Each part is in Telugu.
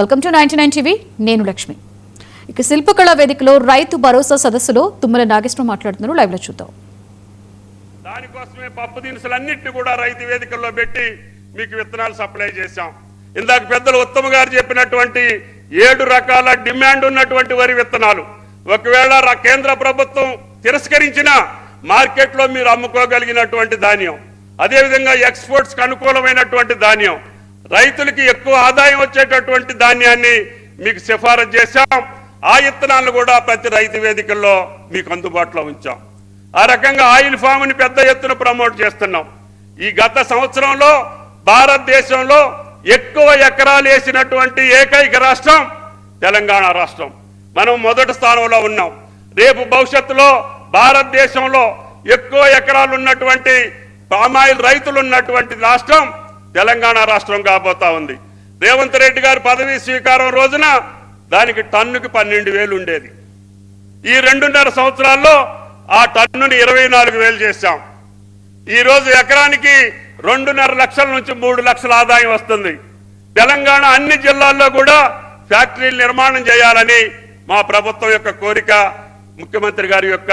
Welcome to 99 TV. నేను లక్ష్మి. ఇక శిల్పకళా వేదికలో రైతు భరోసా సదస్సులో తుమ్మల నాగేశ్వరరావు మాట్లాడుతున్నారు. లైవ్ లో చూద్దాం. దానికోసమే పప్పు దినుసులన్నింటినీ కూడా రైతు వేదికల్లో పెట్టి మీకు విత్తనాలు సప్లై చేశాం. ఇందాక పెద్దలు ఉత్తమ గారు చెప్పినటువంటి 7 రకాల డిమాండ్ ఉన్నటువంటి వరి విత్తనాలు ఒకవేళ కేంద్ర ప్రభుత్వం తిరస్కరించిన మార్కెట్లో మీరు అమ్ముకోగలిగినటువంటి ధాన్యం, అదేవిధంగా ఎక్స్పోర్ట్స్కి అనుకూలమైనటువంటి ధాన్యం, రైతులకి ఎక్కువ ఆదాయం వచ్చేటటువంటి ధాన్యాన్ని మీకు సిఫారసు చేశాం. ఆ విత్తనాలను కూడా ప్రతి రైతు వేదికల్లో మీకు అందుబాటులో ఉంచాం. ఆ రకంగా ఆయిల్ ఫామ్ని పెద్ద ఎత్తున ప్రమోట్ చేస్తున్నాం. ఈ గత సంవత్సరంలో భారతదేశంలో ఎక్కువ ఎకరాలు వేసినటువంటి ఏకైక రాష్ట్రం తెలంగాణ రాష్ట్రం. మనం మొదటి స్థానంలో ఉన్నాం. రేపు భవిష్యత్తులో భారతదేశంలో ఎక్కువ ఎకరాలు ఉన్నటువంటి పామాయిల్ రైతులు ఉన్నటువంటి రాష్ట్రం తెలంగాణ రాష్ట్రం కాబోతా ఉంది. రేవంత్ రెడ్డి గారు పదవీ స్వీకారం రోజున దానికి టన్నుకి 12,000 ఉండేది. ఈ 2.5 సంవత్సరాల్లో ఆ టన్నుని 24,000 చేశాం. ఈరోజు ఎకరానికి 2.5 లక్షల నుంచి 3 లక్షల ఆదాయం వస్తుంది. తెలంగాణ అన్ని జిల్లాల్లో కూడా ఫ్యాక్టరీలు నిర్మాణం చేయాలని మా ప్రభుత్వం యొక్క కోరిక, ముఖ్యమంత్రి గారి యొక్క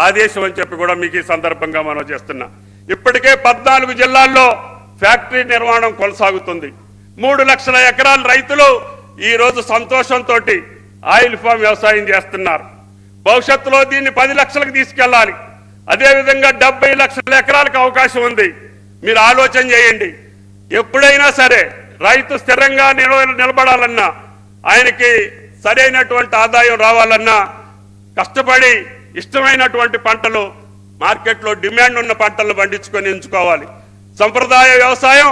ఆదేశం అని చెప్పి కూడా మీకు ఈ సందర్భంగా మనం చేస్తున్నాం. ఇప్పటికే 14 జిల్లాల్లో ఫ్యాక్టరీ నిర్మాణం కొనసాగుతుంది. 3 లక్షల ఎకరాల రైతులు ఈరోజు సంతోషంతో ఆయిల్ ఫామ్ వ్యవసాయం చేస్తున్నారు. భవిష్యత్తులో దీన్ని 10 లక్షలకు తీసుకెళ్లాలి. అదేవిధంగా 70 లక్షల ఎకరాలకు అవకాశం ఉంది. మీరు ఆలోచన చేయండి. ఎప్పుడైనా సరే రైతు స్థిరంగా నిలబడాలన్నా, ఆయనకి సరైనటువంటి ఆదాయం రావాలన్నా కష్టపడి ఇష్టమైనటువంటి పంటలు, మార్కెట్లో డిమాండ్ ఉన్న పంటలను పండించుకొని ఎంచుకోవాలి. సంప్రదాయ వ్యవసాయం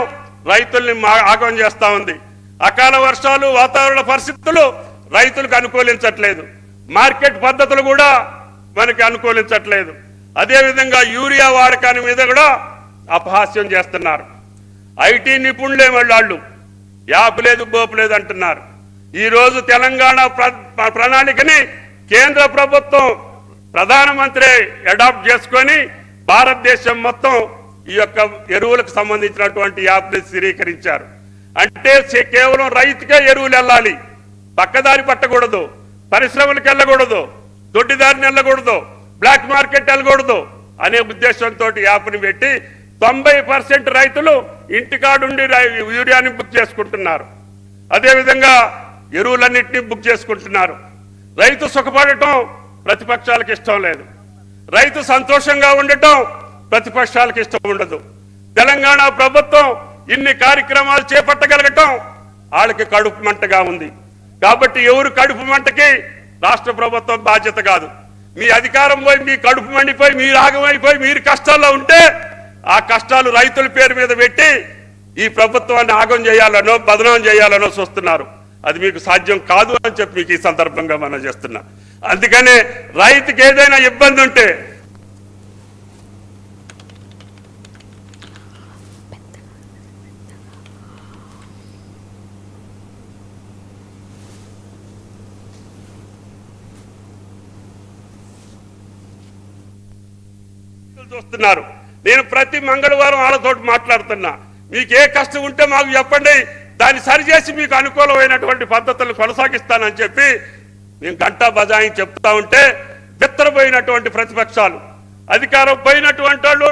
రైతుల్ని ఆగం చేస్తూ ఉంది. అకాల వర్షాలు, వాతావరణ పరిస్థితులు రైతులకు అనుకూలించట్లేదు. మార్కెట్ పద్ధతులు కూడా మనకి అనుకూలించట్లేదు. అదేవిధంగా యూరియా వాడకాన్ని మీద కూడా అపహాస్యం చేస్తున్నారు. ఐటీ నిపుణులే వాళ్ళు యాప్ లేదు బోపు లేదు అంటున్నారు. ఈరోజు తెలంగాణ ప్రణాళికని కేంద్ర ప్రభుత్వం ప్రధానమంత్రి అడాప్ట్ చేసుకొని భారతదేశం మొత్తం ఈ యొక్క ఎరువులకు సంబంధించినటువంటి యాప్ని స్థిరీకరించారు. అంటే కేవలం రైతుకే ఎరువులు వెళ్ళాలి, పక్కదారి పట్టకూడదు, పరిశ్రమలకు వెళ్ళకూడదు, దొడ్డిదారిని వెళ్ళకూడదు, బ్లాక్ మార్కెట్ వెళ్ళకూడదు అనే ఉద్దేశంతో యాప్ని పెట్టి 90% రైతులు ఇంటికాడుండి యూరియాని బుక్ చేసుకుంటున్నారు. అదేవిధంగా ఎరువులన్నింటినీ బుక్ చేసుకుంటున్నారు. రైతు సుఖపడటం ప్రతిపక్షాలకు ఇష్టం లేదు. రైతు సంతోషంగా ఉండటం ప్రతిపక్షాలకు ఇష్టం ఉండదు. తెలంగాణ ప్రభుత్వం ఇన్ని కార్యక్రమాలు చేపట్టగలగటం వాళ్ళకి కడుపు మంటగా ఉంది. కాబట్టి ఎవరు కడుపు మంటకి రాష్ట్ర ప్రభుత్వం బాధ్యత కాదు. మీ అధికారం పోయి, మీ కడుపు మండిపోయి, మీరు ఆగమైపోయి, మీరు కష్టాల్లో ఉంటే ఆ కష్టాలు రైతుల పేరు మీద పెట్టి ఈ ప్రభుత్వాన్ని ఆగం చేయాలనో బదనాం చేయాలనో చూస్తున్నారు. అది మీకు సాధ్యం కాదు అని చెప్పి మీకు ఈ సందర్భంగా మనం చేస్తున్నాం. అందుకనే రైతుకి ఏదైనా ఇబ్బంది ఉంటే చూస్తున్నారు. నేను ప్రతి మంగళవారం వాళ్ళతో మాట్లాడుతున్నా. మీకు ఏ కష్టం ఉంటే మాకు చెప్పండి, దాన్ని సరిచేసి మీకు అనుకూలమైనటువంటి పద్ధతులను కొనసాగిస్తానని చెప్పి నేను గంటా బజాయి చెప్తా ఉంటే బిత్తరపోయినటువంటి ప్రతిపక్షాలు, అధికారం పోయినటువంటి వాళ్ళు